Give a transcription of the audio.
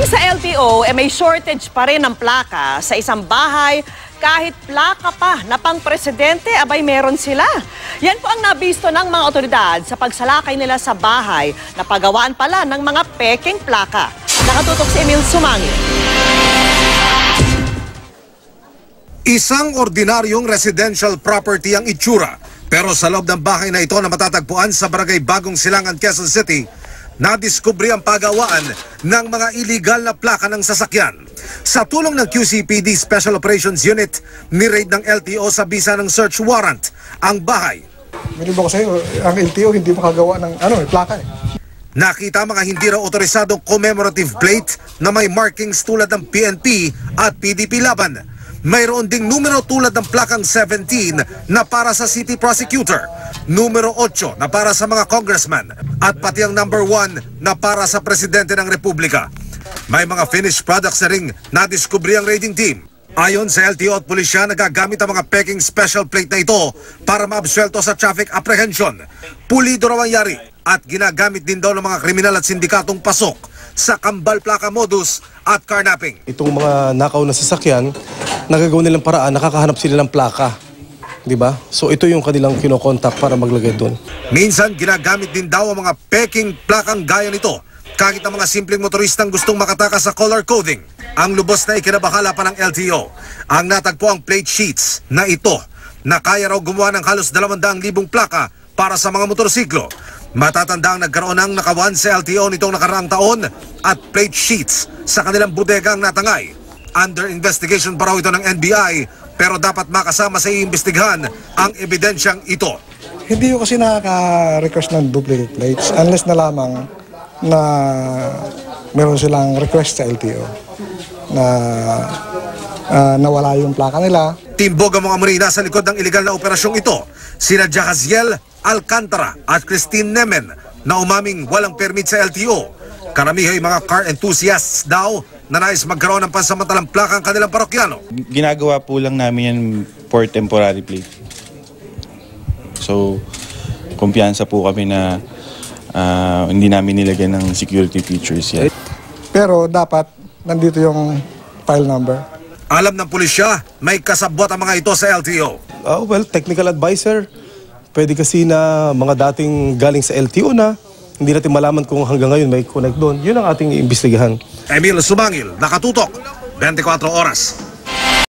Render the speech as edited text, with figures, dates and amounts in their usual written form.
sa LTO, may shortage pa rin ng plaka sa isang bahay. Kahit plaka pa na pang presidente, abay meron sila. Yan po ang nabisto ng mga otoridad sa pagsalakay nila sa bahay na pagawaan pala ng mga peking plaka. Nakatutok si Emil Sumangil. Isang ordinaryong residential property ang itsura. Pero sa loob ng bahay na ito na matatagpuan sa Barangay Bagong Silangan, Quezon City, nadiskubre ang pagawaan ng mga iligal na plaka ng sasakyan. Sa tulong ng QCPD Special Operations Unit, ni-raid ng LTO sa bisa ng search warrant ang bahay. Maliban ko sa iyo, ang LTO hindi makagawa ng plaka eh. Nakita mga hindi raw otorisadong commemorative plate na may markings tulad ng PNP at PDP laban. Mayroon ding numero tulad ng plakang 17 na para sa city prosecutor, numero 8 na para sa mga congressman, at pati ang number 1 na para sa presidente ng republika. May mga finished products na ring nadiskubre ang raiding team. Ayon sa LTO at pulisya, nagagamit ang mga peking special plate na ito para maabsuelto sa traffic apprehension. Pulido raw ang yari at ginagamit din daw ng mga kriminal at sindikatong pasok sa kambal plaka modus at carnapping. Itong mga nakaw na sasakyan, nagagawa nilang paraan, nakakahanap sila ng plaka. Diba? So ito yung kanilang kinokontak para maglagay doon. Minsan ginagamit din daw ang mga peking plakang gaya nito kahit ang mga simpleng motoristang gustong makatakas sa color coding. Ang lubos na ikinabahala pa ng LTO ang natagpo ang plate sheets na ito na kaya raw gumawa ng halos 200,000 plaka para sa mga motorsiklo. Matatanda ang nagkaroon ng nakawan sa LTO nitong nakaraang taon at plate sheets sa kanilang bodega ang natangay. Under investigation pa raw ito ng NBI pero dapat makasama sa iimbestigahan ang ebidensyang ito. Hindi ko kasi nakaka-request ng duplicate plates unless na lamang na meron silang request sa LTO na nawala yung plaka nila. Timbog ang mga marina sa likod ng iligal na operasyong ito. Sina Jahaziel Alcantara at Christine Nemen na umaming walang permit sa LTO. Karamihay mga car enthusiasts daw na nais magkaroon ng pansamantalang plaka ang kanilang parokyano. Ginagawa po lang namin yan for temporary plate. So, kumpiyansa po kami na hindi namin nilagyan ng security features yan. Pero dapat nandito yung file number. Alam ng pulisya, may kasabwat ang mga ito sa LTO. Well, technical advisor. Pwede kasi na mga dating galing sa LTO na hindi natin malaman kung hanggang ngayon may connect doon. Yun ang ating iimbestigahan. Emil Sumangil, nakatutok, 24 oras.